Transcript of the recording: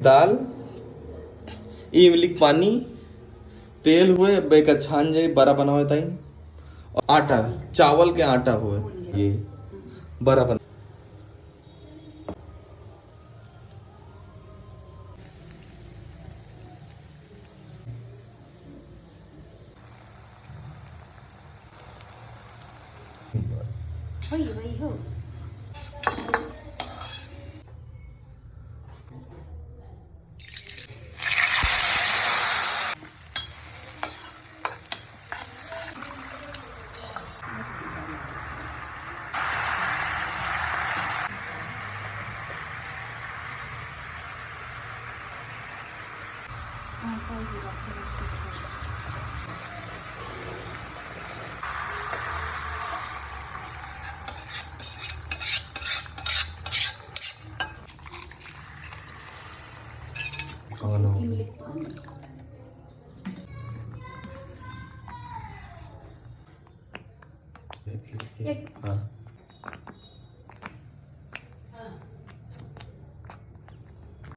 दाल, इमली पानी, तेल हुए बेका छान जाए बड़ा बना हुआ ताई, और आटा, चावल के आटा हुए ये बड़ा बना। हो हाँ